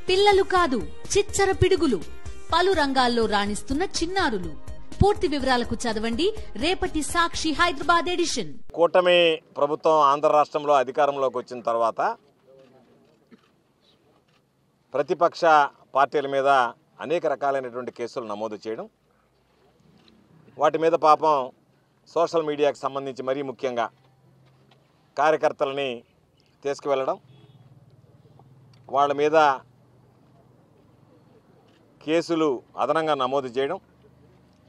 పిల్లలు కాదు చిచ్చర పిడుగులు, పలు రంగాల్లో రాణిస్తున్న చిన్నారులు. పూర్తి వివరాలకు చదవండి రేపటి సాక్షి హైదరాబాద్ ఎడిషన్. కూటమి ప్రభుత్వం ఆంధ్ర రాష్ట్రంలో అధికారంలోకి వచ్చిన తర్వాత ప్రతిపక్ష పార్టీల మీద అనేక రకాలైనటువంటి కేసులు నమోదు చేయడం, వాటి మీద పాపం సోషల్ మీడియాకి సంబంధించి మరీ ముఖ్యంగా కార్యకర్తలని తీసుకువెళ్ళడం, వాళ్ళ మీద కేసులు అదనంగా నమోదు చేయడం,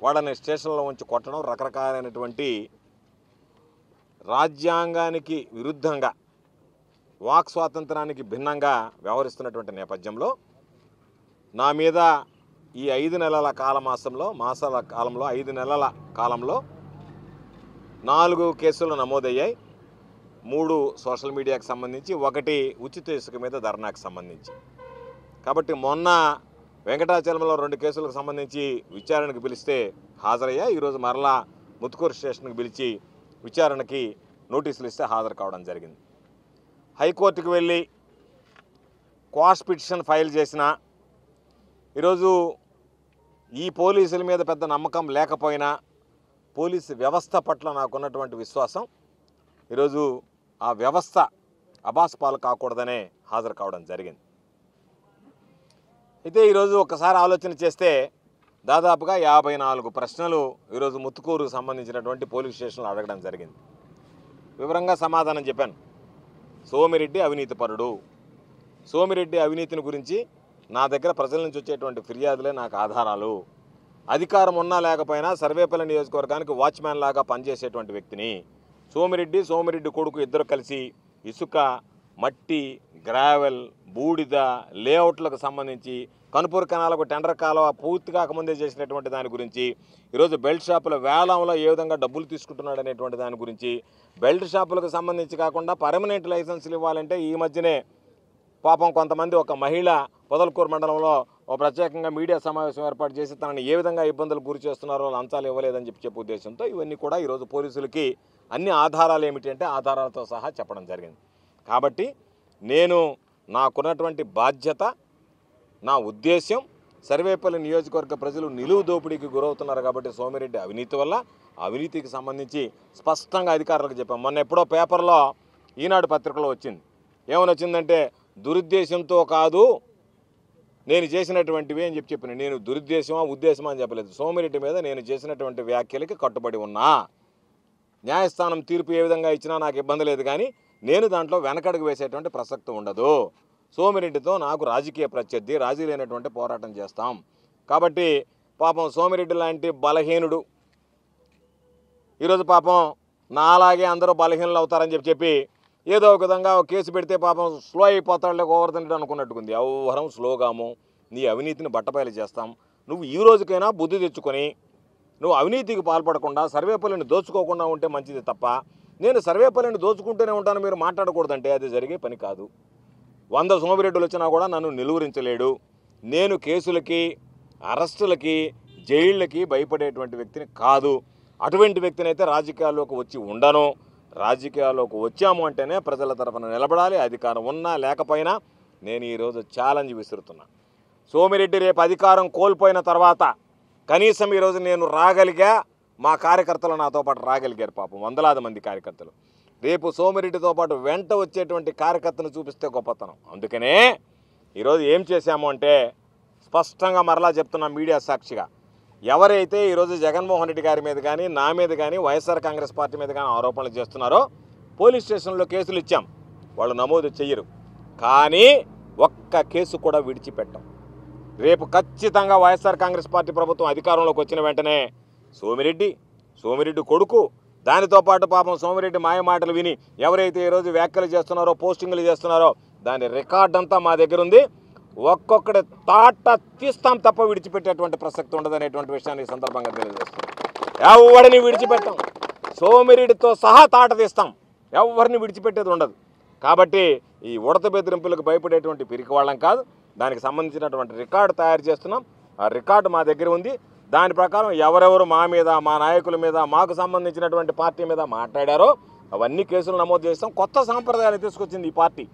వాళ్ళని స్టేషన్లో ఉంచి కొట్టడం, రకరకాలైనటువంటి రాజ్యాంగానికి విరుద్ధంగా వాక్ స్వాతంత్రానికి భిన్నంగా వ్యవహరిస్తున్నటువంటి నేపథ్యంలో నా మీద ఈ 5 నెలల మాసాల కాలంలో 5 నెలల కాలంలో 4 కేసులు నమోదయ్యాయి. 3 సోషల్ మీడియాకి సంబంధించి, 1 ఉచిత ఇసుక మీద ధర్నాకు సంబంధించి. కాబట్టి మొన్న వెంకటాచలంలో 2 కేసులకు సంబంధించి విచారణకు పిలిస్తే హాజరయ్యా. ఈరోజు మరలా ముత్తుకూరు స్టేషన్కి పిలిచి విచారణకి నోటీసులు ఇస్తే హాజరు కావడం జరిగింది. హైకోర్టుకు వెళ్ళి క్వాష్ పిటిషన్ ఫైల్ చేసిన ఈరోజు ఈ పోలీసుల మీద పెద్ద నమ్మకం లేకపోయినా పోలీసు వ్యవస్థ పట్ల నాకున్నటువంటి విశ్వాసం, ఈరోజు ఆ వ్యవస్థ అబాస్పాలు కాకూడదనే హాజరు కావడం జరిగింది. అయితే ఈరోజు ఒకసారి ఆలోచన చేస్తే దాదాపుగా 54 ప్రశ్నలు ఈరోజు ముత్తుకూరుకు సంబంధించినటువంటి పోలీస్ స్టేషన్లో అడగడం జరిగింది. వివరంగా సమాధానం చెప్పాను. సోమిరెడ్డి అవినీతిపరుడు, సోమిరెడ్డి అవినీతిని గురించి నా దగ్గర ప్రజల నుంచి వచ్చేటువంటి ఫిర్యాదులే నాకు ఆధారాలు. అధికారం ఉన్నా లేకపోయినా సర్వేపల్లి నియోజకవర్గానికి వాచ్మ్యాన్ లాగా పనిచేసేటువంటి వ్యక్తిని. సోమిరెడ్డి కొడుకు ఇద్దరు కలిసి ఇసుక, మట్టి, గ్రావెల్, బూడిద, లేఅవుట్లకు సంబంధించి కనుపూరు కెనాలకు టెండర్ కాలువ పూర్తి కాకముందే చేసినటువంటి దాని గురించి, ఈరోజు బెల్ట్ షాపుల వేలంలో ఏ విధంగా డబ్బులు తీసుకుంటున్నాడు అనేటువంటి దాని గురించి, బెల్ట్ షాపులకు సంబంధించి కాకుండా పర్మనెంట్ లైసెన్సులు ఇవ్వాలంటే ఈ మధ్యనే పాపం కొంతమంది ఒక మహిళ పొదలకూరు మండలంలో ఒక ప్రత్యేకంగా మీడియా సమావేశం ఏర్పాటు చేసి తనని ఏ విధంగా ఇబ్బందులు గురి చేస్తున్నారో, లంచాలు ఇవ్వలేదని చెప్పే ఉద్దేశంతో ఇవన్నీ కూడా ఈరోజు పోలీసులకి అన్ని ఆధారాలు ఏమిటి అంటే ఆధారాలతో సహా చెప్పడం జరిగింది. కాబట్టి నేను నాకున్నటువంటి బాధ్యత, నా ఉద్దేశం, సర్వేపల్లి నియోజకవర్గ ప్రజలు నిలువు దోపిడీకి గురవుతున్నారు కాబట్టి సోమిరెడ్డి అవినీతి వల్ల, అవినీతికి సంబంధించి స్పష్టంగా అధికారులకు చెప్పాం. మొన్న ఎప్పుడో పేపర్లో ఈనాడు పత్రికలో వచ్చింది. ఏమని వచ్చిందంటే దురుద్దేశంతో కాదు నేను చేసినటువంటివి అని చెప్పిన. నేను దురుద్దేశమా ఉద్దేశమా అని చెప్పలేదు. సోమిరెడ్డి మీద నేను చేసినటువంటి వ్యాఖ్యలకి కట్టుబడి ఉన్నా. న్యాయస్థానం తీర్పు ఏ విధంగా ఇచ్చినా నాకు ఇబ్బంది లేదు, కానీ నేను దాంట్లో వెనకడుగు వేసేటువంటి ప్రసక్తి ఉండదు. సోమిరెడ్డితో నాకు రాజకీయ ప్రత్యర్థి, రాజీ లేనటువంటి పోరాటం చేస్తాం. కాబట్టి పాపం సోమిరెడ్డి లాంటి బలహీనుడు ఈరోజు పాపం నాలాగే అందరూ బలహీనలు అవుతారని చెప్పి ఏదో ఒక విధంగా కేసు పెడితే పాపం స్లో అయిపోతాడులే, ఓవర్దండి అనుకున్నట్టుకుంది. ఎవరం స్లోగాము, నీ అవినీతిని బట్టబయలు చేస్తాం. నువ్వు ఈ రోజుకైనా బుద్ధి తెచ్చుకొని నువ్వు అవినీతికి పాల్పడకుండా సర్వేపల్లిని దోచుకోకుండా ఉంటే మంచిది తప్ప, నేను సర్వేపల్లిని దోచుకుంటూనే ఉంటాను మీరు మాట్లాడకూడదంటే అది జరిగే పని కాదు. 100 సోమిరెడ్డులు వచ్చినా కూడా నన్ను నిలువరించలేడు. నేను కేసులకి, అరెస్టులకి, జైళ్ళకి భయపడేటువంటి వ్యక్తిని కాదు. అటువంటి వ్యక్తిని అయితే రాజకీయాల్లోకి వచ్చి ఉండను. రాజకీయాల్లోకి వచ్చాము అంటేనే ప్రజల తరఫున నిలబడాలి. అధికారం ఉన్నా లేకపోయినా నేను ఈరోజు ఛాలెంజ్ విసురుతున్నా. సోమిరెడ్డి రేపు అధికారం కోల్పోయిన తర్వాత కనీసం ఈరోజు నేను రాగలిగా, మా కార్యకర్తలు నాతో పాటు రాగలిగారు. పాపం వందలాది మంది కార్యకర్తలు. రేపు సోమిరెడ్డితో పాటు వెంట వచ్చేటువంటి కార్యకర్తను చూపిస్తే గొప్పతనం. అందుకనే ఈరోజు ఏం చేశాము అంటే స్పష్టంగా మరలా చెప్తున్నా మీడియా సాక్షిగా, ఎవరైతే ఈరోజు జగన్మోహన్ రెడ్డి గారి మీద కానీ, నా మీద కానీ, వైఎస్ఆర్ కాంగ్రెస్ పార్టీ మీద కానీ ఆరోపణలు చేస్తున్నారో పోలీస్ స్టేషన్లో కేసులు ఇచ్చాం. వాళ్ళు నమోదు చెయ్యరు, కానీ ఒక్క కేసు కూడా విడిచిపెట్టాం. రేపు ఖచ్చితంగా వైఎస్ఆర్ కాంగ్రెస్ పార్టీ ప్రభుత్వం అధికారంలోకి వచ్చిన వెంటనే సోమిరెడ్డి కొడుకు, దానితో పాటు పాపం సోమిరెడ్డి మాయ మాటలు విని ఎవరైతే ఈరోజు వ్యాఖ్యలు చేస్తున్నారో, పోస్టింగ్లు చేస్తున్నారో దాని రికార్డ్ అంతా మా దగ్గర ఉంది. ఒక్కొక్కటి తాట తీస్తాం తప్ప విడిచిపెట్టేటువంటి ప్రసక్తి ఉండదనేటువంటి విషయాన్ని సందర్భంగా తెలియజేస్తాం. ఎవరిని విడిచిపెట్టాం, సోమిరెడ్డితో సహా తాట తీస్తాం, ఎవరిని విడిచిపెట్టేది ఉండదు. కాబట్టి ఈ ఉడత బెదిరింపులకు భయపడేటువంటి పిరికి వాళ్ళం కాదు. దానికి సంబంధించినటువంటి రికార్డు తయారు చేస్తున్నాం. ఆ రికార్డు మా దగ్గర ఉంది. దాని ప్రకారం ఎవరెవరు మా మీద, మా నాయకుల మీద, మాకు సంబంధించినటువంటి పార్టీ మీద మాట్లాడారో అవన్నీ కేసులు నమోదు చేస్తాం. కొత్త సాంప్రదాయాలు తీసుకొచ్చింది ఈ పార్టీ.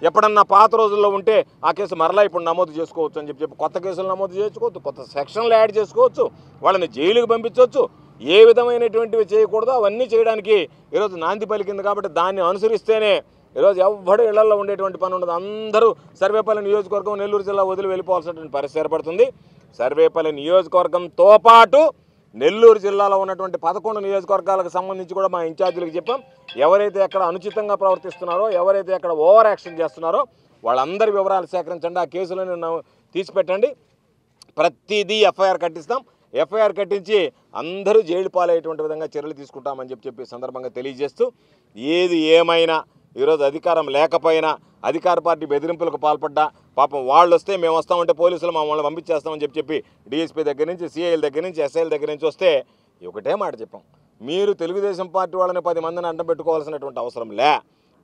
ఎప్పుడన్నా పాత రోజుల్లో ఉంటే ఆ కేసు మరలా ఇప్పుడు నమోదు చేసుకోవచ్చు అని చెప్పి కొత్త కేసులు నమోదు చేసుకోవచ్చు, కొత్త సెక్షన్లు యాడ్ చేసుకోవచ్చు, వాళ్ళని జైలుకి పంపించవచ్చు. ఏ విధమైనటువంటివి చేయకూడదో అవన్నీ చేయడానికి ఈరోజు నాంది పలికింది. కాబట్టి దాన్ని అనుసరిస్తేనే ఈరోజు ఎవ్వడు ఇళ్లలో ఉండేటువంటి పని ఉండదు. అందరూ సర్వేపల్లి నియోజకవర్గం నెల్లూరు జిల్లా వదిలి వెళ్ళిపోవాల్సినటువంటి పరిస్థితి ఏర్పడుతుంది. సర్వేపల్లి నియోజకవర్గంతో పాటు నెల్లూరు జిల్లాలో ఉన్నటువంటి 11 నియోజకవర్గాలకు సంబంధించి కూడా మా ఇన్ఛార్జీలకు చెప్పాం. ఎవరైతే అక్కడ అనుచితంగా ప్రవర్తిస్తున్నారో, ఎవరైతే అక్కడ ఓవర్ యాక్షన్ చేస్తున్నారో వాళ్ళందరి వివరాలు సేకరించండి, ఆ కేసులను తీసిపెట్టండి, ప్రతిదీ ఎఫ్ఐఆర్ కట్టిస్తాం. ఎఫ్ఐఆర్ కట్టించి అందరూ జైలు పాలయ్యేటువంటి విధంగా చర్యలు తీసుకుంటామని చెప్పి సందర్భంగా తెలియజేస్తూ, ఏది ఏమైనా ఈరోజు అధికారం లేకపోయినా అధికార పార్టీ బెదిరింపులకు పాల్పడ్డా పాపం వాళ్ళు వస్తే మేము వస్తామంటే పోలీసులు మమ్మల్ని పంపించేస్తామని చెప్పి డిఎస్పీ దగ్గర నుంచి, సిఐల దగ్గర నుంచి, ఎస్ఐల దగ్గర నుంచి వస్తే ఒకటే మాట చెప్పాం, మీరు తెలుగుదేశం పార్టీ వాళ్ళని 10 మందిని అడ్డం పెట్టుకోవాల్సినటువంటి అవసరం లే.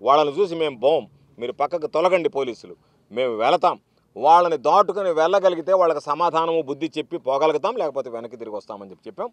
వాళ్ళని చూసి మేము పోం, మీరు పక్కకు తొలగండి పోలీసులు, మేము వెళతాం. వాళ్ళని దాటుకొని వెళ్ళగలిగితే వాళ్ళకి సమాధానము బుద్ధి చెప్పి పోగలుగుతాం, లేకపోతే వెనక్కి తిరిగి వస్తామని చెప్పాం.